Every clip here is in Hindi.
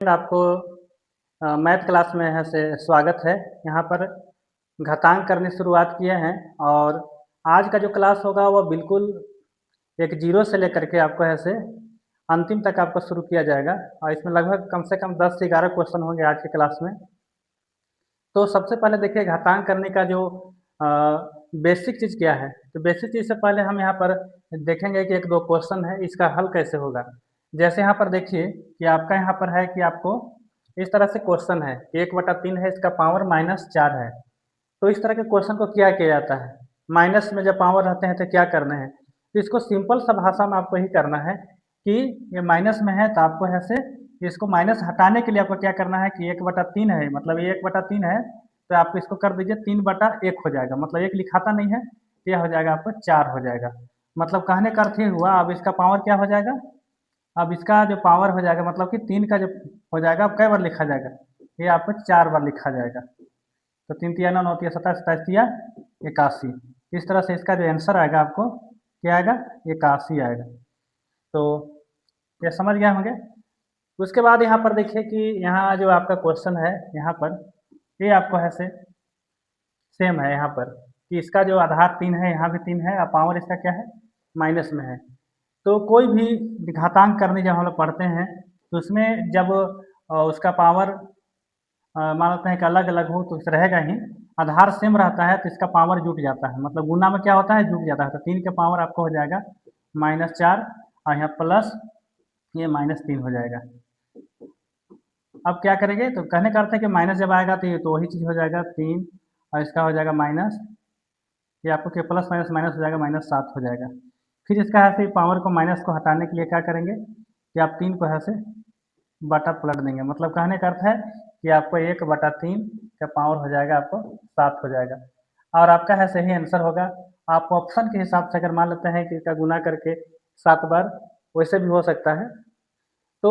आपको मैथ क्लास में यहाँ से स्वागत है। यहाँ पर घातांक करने शुरुआत किए हैं और आज का जो क्लास होगा वो बिल्कुल एक जीरो से लेकर के आपको ऐसे अंतिम तक आपको शुरू किया जाएगा और इसमें लगभग कम से कम 10 से 11 क्वेश्चन होंगे आज के क्लास में। तो सबसे पहले देखिए घातांक करने का जो बेसिक चीज़ क्या है। तो बेसिक चीज़ से पहले हम यहाँ पर देखेंगे कि एक दो क्वेश्चन है, इसका हल कैसे होगा। जैसे यहाँ पर देखिए कि आपका यहाँ पर है कि आपको इस तरह से क्वेश्चन है कि 1/3 है, इसका पावर -4 है। तो इस तरह के क्वेश्चन को क्या किया जाता है, माइनस में जब पावर रहते हैं तो क्या करना है। तो इसको सिंपल सा भाषा में आपको ही करना है कि ये माइनस में है तो आपको ऐसे इसको माइनस हटाने के लिए आपको क्या करना है कि 1/3 है, मतलब ये 1/3 है तो आप इसको कर दीजिए 3/1 हो जाएगा। मतलब एक लिखाता नहीं है तो यह हो जाएगा आपको 4 हो जाएगा। मतलब कहने का अर्थ ये हुआ, अब इसका पावर क्या हो जाएगा, अब इसका जो पावर हो जाएगा मतलब कि 3 का जो हो जाएगा, अब कै बार लिखा जाएगा, ये आपको 4 बार लिखा जाएगा। तो 3 तिया 9, 9 तिया 27, 27 तिया 81। इस तरह से इसका जो आंसर आएगा आपको क्या आएगा, 81 आएगा। तो ये समझ गए होंगे। उसके बाद यहाँ पर देखिए कि यहाँ जो आपका क्वेश्चन है यहाँ पर ये आपको ऐसे सेम है यहाँ पर कि इसका जो आधार 3 है, यहाँ भी 3 है और पावर इसका क्या है, माइनस में है। तो कोई भी घातांक करने जब हम लोग पढ़ते हैं तो उसमें जब उसका पावर मान लेते हैं कि अलग अलग हो तो इस रहेगा ही, आधार सेम रहता है तो इसका पावर जुट जाता है। मतलब गुना में क्या होता है, जुट जाता है। तो 3 का पावर आपको हो जाएगा -4 और यहाँ प्लस ये -3 हो जाएगा। अब क्या करेंगे, तो कहने का अर्थ है कि माइनस जब आएगा तो ये तो वही चीज़ हो जाएगा 3 और इसका हो जाएगा माइनस, ये आपको क्या प्लस माइनस माइनस हो जाएगा -7 हो जाएगा। फिर इसका ऐसे पावर को माइनस को हटाने के लिए क्या करेंगे कि आप 3 को ऐसे बटा पलट देंगे। मतलब कहने का अर्थ है कि आपको 1/3 का पावर हो जाएगा आपको 7 हो जाएगा और आपका है सही आंसर होगा। आप ऑप्शन के हिसाब से अगर मान लेते हैं कि इसका गुना करके 7 बार, वैसे भी हो सकता है। तो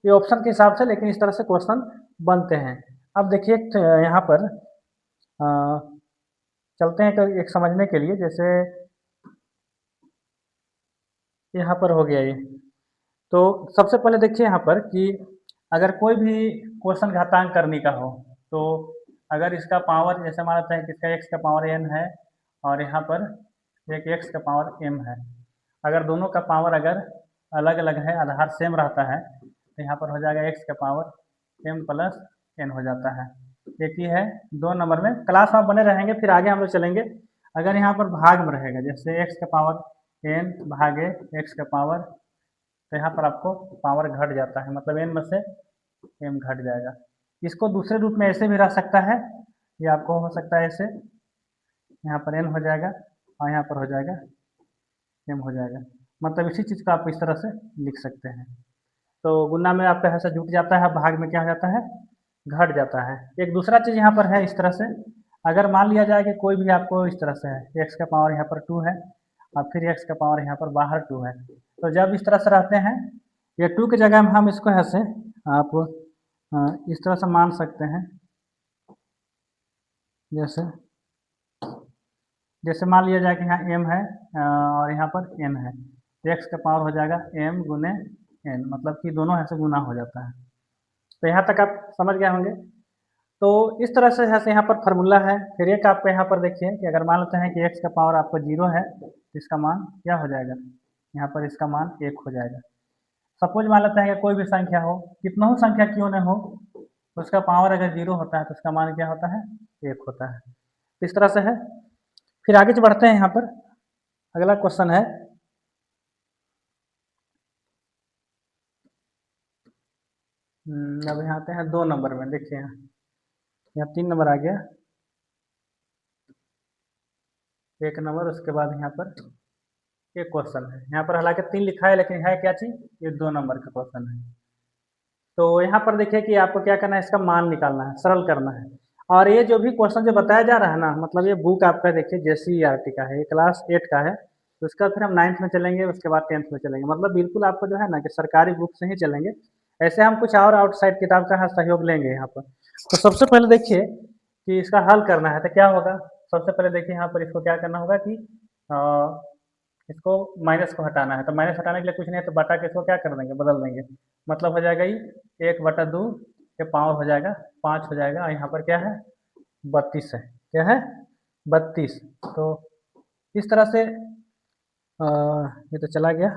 ये ऑप्शन के हिसाब से, लेकिन इस तरह से क्वेश्चन बनते हैं। अब देखिए यहाँ पर चलते हैं एक समझने के लिए। जैसे यहाँ पर हो गया ये, तो सबसे पहले देखिए यहाँ पर कि अगर कोई भी क्वेश्चन घातांक करने का हो तो अगर इसका पावर जैसे मान लेते हैं कि इसका x का पावर n है और यहाँ पर एक x का पावर m है। अगर दोनों का पावर अगर अलग अलग है, आधार सेम रहता है, तो यहाँ पर हो जाएगा x का पावर m प्लस n हो जाता है। एक ही है 2 नंबर में। क्लास में बने रहेंगे, फिर आगे हम लोग चलेंगे। अगर यहाँ पर भाग में रहेगा जैसे x का पावर n भागे x का पावर, तो यहाँ पर आपको पावर घट जाता है, मतलब n में से m घट जाएगा। इसको दूसरे रूप में ऐसे भी रह सकता है, ये आपको हो सकता है ऐसे, यहाँ पर n हो जाएगा और यहाँ पर हो जाएगा m हो जाएगा। मतलब इसी चीज़ को आप इस तरह से लिख सकते हैं। तो गुना में आपका ऐसा जुट जाता है, भाग में क्या हो जाता है, घट जाता है। एक दूसरा चीज़ यहाँ पर है इस तरह से, अगर मान लिया जाए कि कोई भी आपको इस तरह से है, x का पावर यहाँ पर 2 है और फिर x का पावर यहाँ पर बाहर 2 है, तो जब इस तरह से रहते हैं, ये 2 की जगह में हम इसको ऐसे आप इस तरह से मान सकते हैं। जैसे जैसे मान लिया जाए कि यहाँ m है और यहाँ पर n है, तो x का पावर हो जाएगा m गुने n, मतलब कि दोनों ऐसे गुना हो जाता है। तो यहाँ तक आप समझ गए होंगे। तो इस तरह से ऐसे यहाँ पर फार्मूला है। फिर एक आपको यहाँ पर देखिए कि अगर मान लेते हैं कि x का पावर आपको 0 है तो इसका मान क्या हो जाएगा, यहाँ पर इसका मान 1 हो जाएगा। सपोज मान लेते हैं कि कोई भी संख्या हो, कितना हो संख्या क्यों न हो, उसका पावर अगर 0 होता है तो उसका मान क्या होता है, 1 होता है। इस तरह से है। फिर आगे बढ़ते हैं। यहाँ पर अगला क्वेश्चन है, अब यहाँ आते हैं 2 नंबर में। देखिए यहाँ 3 नंबर आ गया, 1 नंबर, उसके बाद यहाँ पर एक क्वेश्चन है। यहाँ पर हालांकि 3 लिखा है लेकिन है क्या चीज़, ये 2 नंबर का क्वेश्चन है। तो यहाँ पर देखिए कि आपको क्या करना है, इसका मान निकालना है, सरल करना है। और ये जो भी क्वेश्चन जो बताया जा रहा है ना, मतलब ये बुक आपका देखिए JCERT का है, ये क्लास 8 का है। तो उसका फिर हम 9th में चलेंगे, उसके बाद 10th में चलेंगे। मतलब बिल्कुल आपको जो है ना कि सरकारी बुक से ही चलेंगे। ऐसे हम कुछ और आउटसाइड किताब का सहयोग लेंगे यहाँ पर। तो सबसे पहले देखिए कि इसका हल करना है तो क्या होगा। सबसे पहले देखिए यहाँ पर इसको क्या करना होगा कि इसको माइनस को हटाना है, तो माइनस हटाने के लिए कुछ नहीं है तो बटा के इसको क्या कर देंगे, बदल देंगे। मतलब हो जाएगा ये 1/2 के पावर हो जाएगा 5 हो जाएगा, और यहाँ पर क्या है 32 है, क्या है 32। तो इस तरह से ये तो चला गया।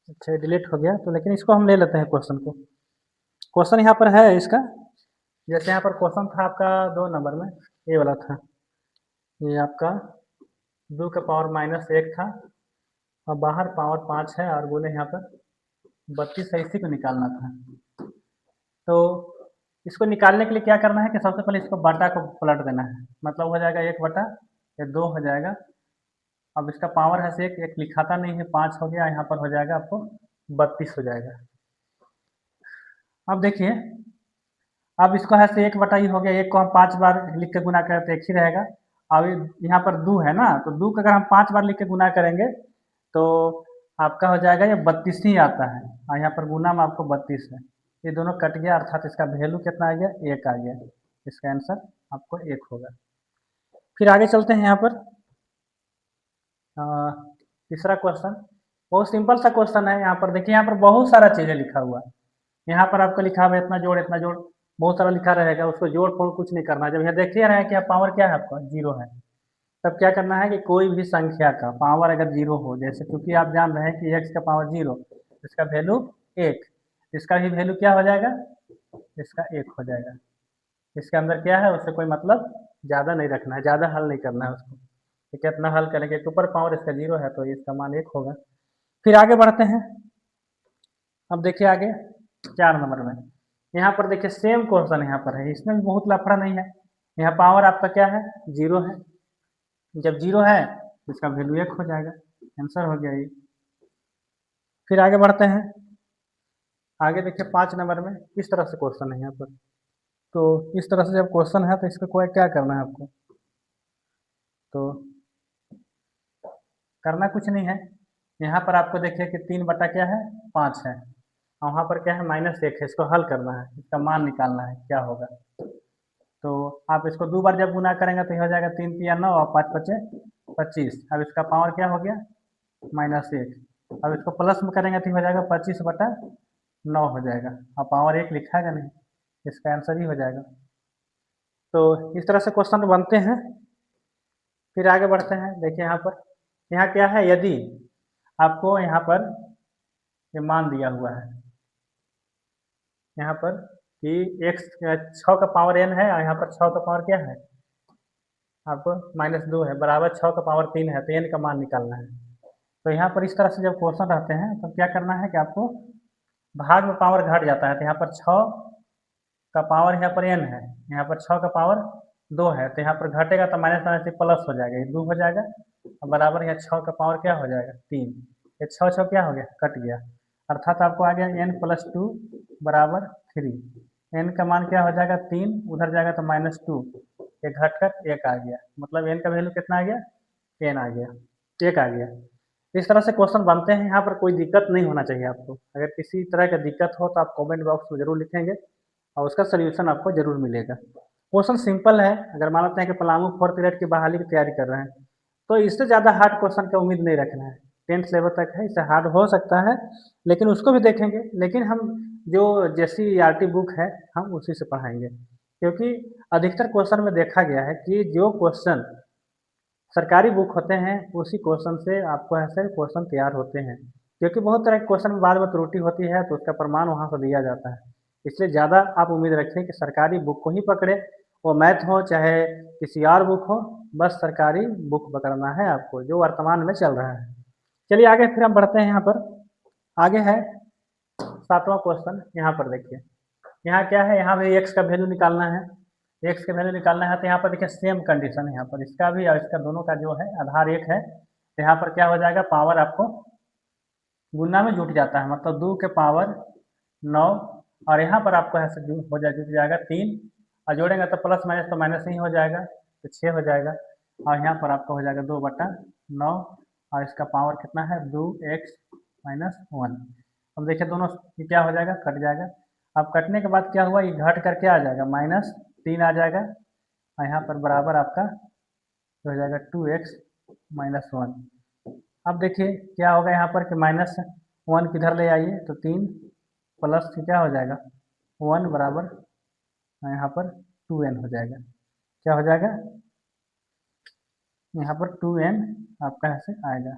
अच्छा डिलीट हो गया, तो लेकिन इसको हम ले लेते हैं क्वेश्चन को। क्वेश्चन यहाँ पर है इसका, जैसे यहाँ पर क्वेश्चन था आपका 2 नंबर में, ये वाला था, ये आपका 2 का पावर -1 था, और बाहर पावर 5 है, और बोले यहाँ पर 32 है, इसी को निकालना था। तो इसको निकालने के लिए क्या करना है कि सबसे पहले इसको बटा को पलट देना है, मतलब हो जाएगा 1/2 हो जाएगा। अब इसका पावर है से एक लिखा था नहीं है, 5 हो गया, यहाँ पर हो जाएगा आपको 32 हो जाएगा। अब देखिए, अब इसको है से 1/2 ही हो गया, 1 को हम 5 बार लिख के गुना करें तो 1 ही रहेगा। अब यहाँ पर 2 है ना, तो 2 को अगर हम 5 बार लिख के गुना करेंगे तो आपका हो जाएगा ये 32 ही आता है, और यहाँ पर गुना में आपको 32 है, ये दोनों कट गया, अर्थात इसका वैल्यू कितना आ गया, 1 आ गया। इसका आंसर आपको 1 होगा। फिर आगे चलते हैं यहाँ पर तीसरा क्वेश्चन, बहुत सिंपल सा क्वेश्चन है। यहाँ पर देखिए, यहाँ पर बहुत सारा चीज़ें लिखा हुआ है। यहाँ पर आपको लिखा हुआ है इतना जोड़, बहुत सारा लिखा रहेगा, उसको जोड़ फोड़ कुछ नहीं करना। जब यहाँ देखिए रहे कि आप पावर क्या है आपका 0 है, तब क्या करना है कि कोई भी संख्या का पावर अगर 0 हो, जैसे क्योंकि आप जान रहे हैं कि x का पावर 0, इसका वैल्यू 1, इसका भी वैल्यू क्या हो जाएगा, इसका 1 हो जाएगा। इसके अंदर क्या है, उससे कोई मतलब ज़्यादा नहीं रखना है, ज़्यादा हल नहीं करना है उसको, कि कितना हल करेंगे, ऊपर पावर इसका 0 है तो इसका मान 1 होगा। फिर आगे बढ़ते हैं। अब देखिए आगे 4 नंबर में, यहाँ पर देखिए सेम क्वेश्चन यहाँ पर है, इसमें भी बहुत लफड़ा नहीं है। यहाँ पावर आपका क्या है 0 है, जब 0 है तो इसका वैल्यू 1 हो जाएगा, आंसर हो गया ये। फिर आगे बढ़ते हैं। आगे देखिए 5 नंबर में इस तरह से क्वेश्चन है यहाँ पर, तो इस तरह से जब क्वेश्चन है तो इसका कोई क्या करना है आपको, तो करना कुछ नहीं है। यहाँ पर आपको देखिए कि 3 बटा क्या है 5 है, और वहाँ पर क्या है -1 है, इसको हल करना है, इसका मान निकालना है क्या होगा। तो आप इसको 2 बार जब गुना करेंगे तो ये हो जाएगा 3 तिया 9 और 5 पचे 25। अब इसका पावर क्या हो गया -1। अब इसको प्लस में करेंगे तो हो जाएगा 25/9 हो जाएगा, और पावर 1 लिखा है नहीं, इसका आंसर ही हो जाएगा। तो इस तरह से क्वेश्चन बनते हैं। फिर आगे बढ़ते हैं। देखिए यहाँ पर, यहाँ क्या है, यदि आपको यहाँ पर ये मान दिया हुआ है यहाँ पर कि x 6 का पावर n है, और यहाँ पर 6 का पावर क्या है आपको -2 है, बराबर 6 का पावर 3 है, तो n का मान निकालना है। तो यहाँ पर इस तरह से जब क्वेश्चन रहते हैं तो क्या करना है कि आपको भाग में पावर घट जाता है, तो यहाँ पर 6 का पावर यहाँ पर n है, यहाँ पर 6 का पावर 2 है, तो यहाँ पर घटेगा तो माइनस आने से प्लस हो जाएगा, ये 2 हो जाएगा, और बराबर यहाँ 6 का पावर क्या हो जाएगा 3, ये 6 क्या हो गया कट गया, अर्थात आपको आ गया n+2 बराबर 3। n का मान क्या हो जाएगा 3, उधर जाएगा तो -2, ये घट कर 1 आ गया, मतलब n का वैल्यू कितना आ गया 10 आ गया, 1 आ गया। इस तरह से क्वेश्चन बनते हैं। यहाँ पर कोई दिक्कत नहीं होना चाहिए आपको, अगर किसी तरह का दिक्कत हो तो आप कमेंट बॉक्स में जरूर लिखेंगे, और उसका सोल्यूशन आपको जरूर मिलेगा। क्वेश्चन सिंपल है, अगर मान लेते हैं कि पलामू 4th ग्रेड की बहाली की तैयारी कर रहे हैं तो इससे ज़्यादा हार्ड क्वेश्चन का उम्मीद नहीं रखना है। 10th लेवल तक है, इससे हार्ड हो सकता है, लेकिन उसको भी देखेंगे, लेकिन हम जो JCERT बुक है हम उसी से पढ़ाएंगे, क्योंकि अधिकतर क्वेश्चन में देखा गया है कि जो क्वेश्चन सरकारी बुक होते हैं उसी क्वेश्चन से आपको ऐसे क्वेश्चन तैयार होते हैं, क्योंकि बहुत तरह के क्वेश्चन में बाद में त्रुटि होती है तो उसका प्रमाण वहाँ से दिया जाता है। इसलिए ज़्यादा आप उम्मीद रखें कि सरकारी बुक को ही पकड़े, वो मैथ हो चाहे किसी और बुक हो, बस सरकारी बुक पकड़ना है आपको जो वर्तमान में चल रहा है। चलिए आगे फिर हम बढ़ते हैं। यहाँ पर आगे है 7वां क्वेश्चन। यहाँ पर देखिए, यहाँ क्या है, यहाँ भी एक्स का वैल्यू निकालना है, एक्स का वैल्यू निकालना है। तो यहाँ पर देखिए सेम कंडीशन है, यहाँ पर इसका भी और इसका दोनों का जो है आधार 1 है, तो यहाँ पर क्या हो जाएगा पावर आपको गुना में जुट जाता है, मतलब 2 के पावर 9, और यहाँ पर आपको ऐसे जुट जाएगा 3, और जोड़ेंगे तो प्लस माइनस तो माइनस ही हो जाएगा, तो 6 हो जाएगा, और यहाँ पर आपका हो जाएगा 2/9, और इसका पावर कितना है 2x - 1। अब देखिए दोनों ये क्या हो जाएगा, कट जाएगा। अब कटने के बाद क्या हुआ, ये घट करके आ जाएगा, -3 आ जाएगा और यहाँ पर बराबर आपका हो जाएगा 2x - 1। अब देखिए क्या होगा यहाँ पर कि -1 किधर ले आइए तो 3 प्लस क्या हो जाएगा 1 बराबर यहाँ पर 2n हो जाएगा। क्या हो जाएगा यहाँ पर 2n आपका यहाँ से आएगा।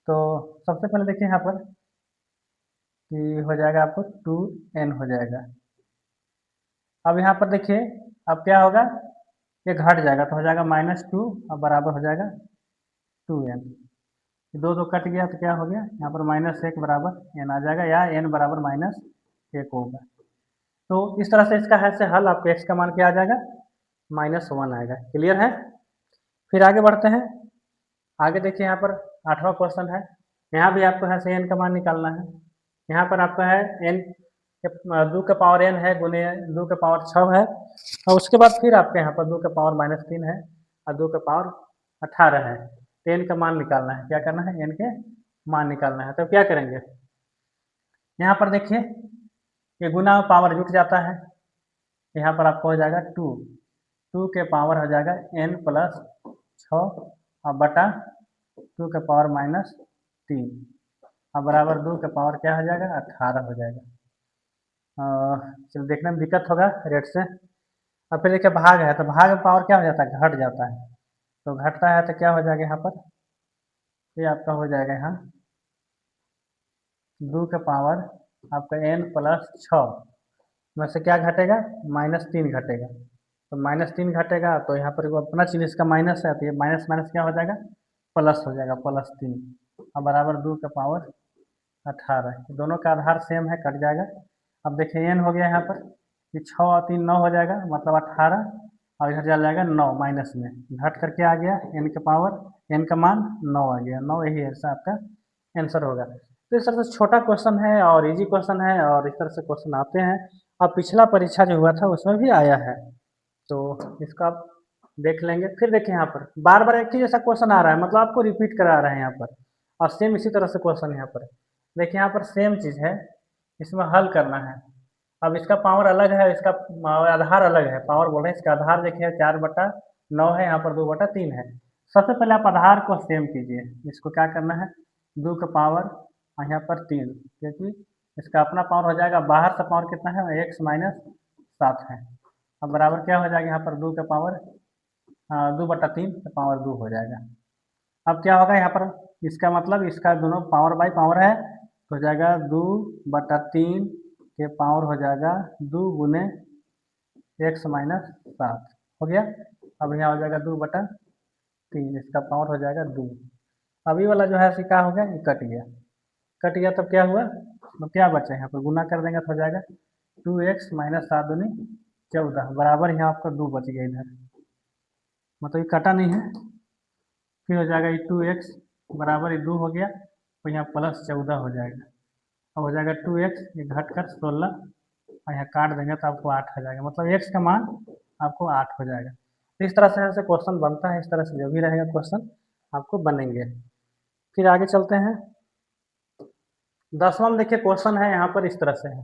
तो सबसे पहले देखिए यहाँ पर कि हो जाएगा आपको 2n हो जाएगा। अब यहाँ पर देखिए अब क्या होगा, ये घट जाएगा तो हो जाएगा -2 और बराबर हो जाएगा 2n। दो दो कट गया तो क्या हो गया यहाँ पर -1 बराबर n आ जाएगा या n बराबर -1 होगा। तो इस तरह से इसका है से हल आपको x का मान क्या आ जाएगा -1 आएगा। क्लियर है। फिर आगे बढ़ते हैं। आगे देखिए यहाँ पर 8वां क्वेश्चन है। यहाँ भी आपको है से n का मान निकालना है। यहाँ पर आपका है n 2 के पावर n है गुने 2 के पावर 6 है और उसके बाद फिर आपके यहाँ पर 2 के पावर -3 है और 2 के पावर 18 है। तो n का मान निकालना है। क्या करना है, n के मान निकालना है। तो क्या करेंगे, यहाँ पर देखिए ये गुना पावर जुट जाता है, यहाँ पर आपको हो जाएगा 2 के पावर हो जाएगा n प्लस 6 और बटा 2 के पावर -3 और बराबर 2 के पावर क्या हो जाएगा 18 हो जाएगा। चलो देखने में दिक्कत होगा रेट से। अब फिर देखिए भाग है तो भाग में पावर क्या हो जाता है, घट जाता है। तो घटता है तो क्या हो जाएगा यहाँ पर, ये आपका हो जाएगा यहाँ 2 के पावर आपका n प्लस 6 में से क्या घटेगा -3 घटेगा। तो -3 घटेगा तो यहाँ पर अपना चिन्ह इसका माइनस है तो ये माइनस माइनस क्या हो जाएगा प्लस हो जाएगा, +3 और बराबर 2 के पावर 18। दोनों का आधार सेम है, कट जाएगा। अब देखिए n हो गया यहाँ पर ये 6 और 3 9 हो जाएगा मतलब 18 और इधर चल जाएगा 9 माइनस में घट करके आ गया n के पावर n का मान 9 आ गया। 9 यही ऐसा आपका आंसर होगा। तो इस तरह से छोटा क्वेश्चन है और इजी क्वेश्चन है और इस तरह से क्वेश्चन आते हैं और पिछला परीक्षा जो हुआ था उसमें भी आया है। तो इसका आप देख लेंगे। फिर देखिए यहाँ पर बार बार एक ही जैसा क्वेश्चन आ रहा है, मतलब आपको रिपीट करा रहे हैं यहाँ पर और सेम इसी तरह से क्वेश्चन यहाँ पर देखिए, यहाँ पर सेम चीज़ है, इसमें हल करना है। अब इसका पावर अलग है, इसका आधार अलग है, पावर बोल रहे हैं, इसका आधार देखिए 4/9 है, यहाँ पर 2/3 है। सबसे पहले आप आधार को सेम कीजिए, इसको क्या करना है 2 का पावर और यहाँ पर 3 क्योंकि इसका अपना पावर हो जाएगा, बाहर से पावर कितना है x - 7 है। अब बराबर क्या हो जाएगा यहाँ पर 2 का पावर 2/3 का पावर 2 हो जाएगा। अब क्या होगा यहाँ पर, इसका मतलब इसका दोनों पावर बाई पावर है तो हो जाएगा 2/3 के पावर हो जाएगा 2 गुने x - 7 हो गया। अब यहाँ हो जाएगा 2/3, इसका पावर हो जाएगा 2। अभी वाला जो है क्या हो गया, ये कट गया। कट गया तब क्या हुआ, तो क्या बचा यहाँ पर गुना कर देंगे तो हो जाएगा 2x - 7 दूनी 14 बराबर यहाँ आपका 2 बच गया इधर, मतलब ये कटा नहीं है। फिर हो जाएगा ये 2x बराबर ये 2 हो गया और यहाँ +14 हो जाएगा। अब हो जाएगा 2x ये घट कर 16 और यहाँ काट देंगे तो आपको 8 हो जाएगा, मतलब x का मान आपको 8 हो जाएगा। तो इस तरह से ऐसे क्वेश्चन बनता है, इस तरह से जो भी रहेगा क्वेश्चन आपको बनेंगे। फिर आगे चलते हैं। 10वां में देखिए क्वेश्चन है यहाँ पर इस तरह से है,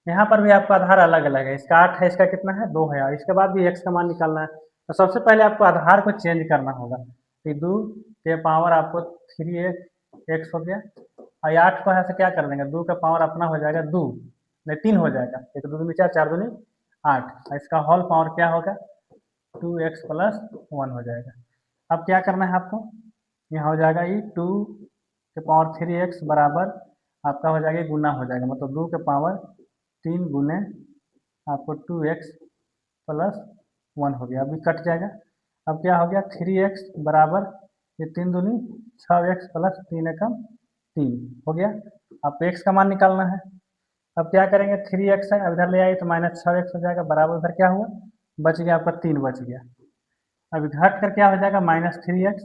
यहाँ पर भी आपका आधार अलग अलग है, इसका 8 है, इसका कितना है 2 है और इसके बाद भी x का मान निकालना है। तो सबसे पहले आपको आधार को चेंज करना होगा। तो 2 के पावर आपको 3x हो गया और 8 को यहाँ से क्या कर देंगे 2 का पावर अपना हो जाएगा 2 नहीं 3 हो जाएगा, 1 2 दूनी 4 4 दूनी 8 और इसका होल पावर क्या होगा 2x + 1 हो जाएगा। अब क्या करना है आपको, यहाँ हो जाएगा ये 2 के पावर 3x बराबर आपका हो जाएगा गुना हो जाएगा, मतलब 2 के पावर 3 गुने आपको 2x + 1 हो गया। अभी कट जाएगा। अब क्या हो गया 3x बराबर ये 3 दूनी 6x + 3 एकम 3 हो गया। अब x का मान निकालना है। अब क्या करेंगे 3x है, अब इधर ले आइए तो -6x हो जाएगा बराबर उधर क्या हुआ बच गया आपका 3 बच गया। अब घट कर क्या हो जाएगा -3x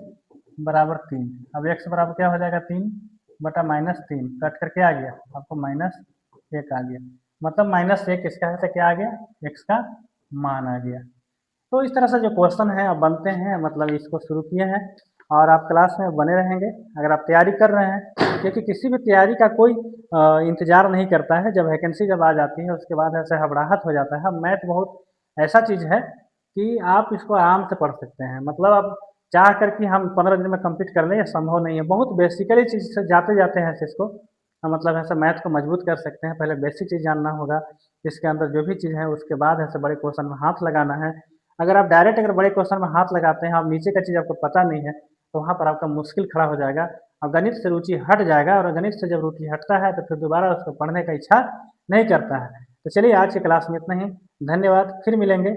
बराबर 3। अब x बराबर क्या हो जाएगा 3/-3 कट करके आ गया आपको -1 आ गया, मतलब -1 इसका है तो क्या आ गया x का मान आ गया। तो इस तरह से जो क्वेश्चन है अब बनते हैं, मतलब इसको शुरू किए हैं और आप क्लास में बने रहेंगे अगर आप तैयारी कर रहे हैं, क्योंकि किसी भी तैयारी का कोई इंतज़ार नहीं करता है। जब वैकेंसी जब आ जाती है उसके बाद ऐसे घबराहट हो जाता है। मैथ बहुत ऐसा चीज़ है कि आप इसको आराम से पढ़ सकते हैं, मतलब आप चाह कर कि हम 15 दिन में कंप्लीट कर लें, ये संभव नहीं है। बहुत बेसिकली चीज़ से जाते जाते हैं इसको मतलब ऐसे मैथ को मजबूत कर सकते हैं। पहले बेसिक चीज़ जानना होगा, इसके अंदर जो भी चीज़ है उसके बाद ऐसे बड़े क्वेश्चन में हाथ लगाना है। अगर आप डायरेक्ट अगर बड़े क्वेश्चन में हाथ लगाते हैं और नीचे का चीज़ आपको पता नहीं है, तो वहाँ पर आपका मुश्किल खड़ा हो जाएगा और गणित से रुचि हट जाएगा, और गणित से जब रुचि हटता है तो फिर दोबारा उसको पढ़ने का इच्छा नहीं करता है। तो चलिए आज की क्लास में इतना ही। धन्यवाद, फिर मिलेंगे।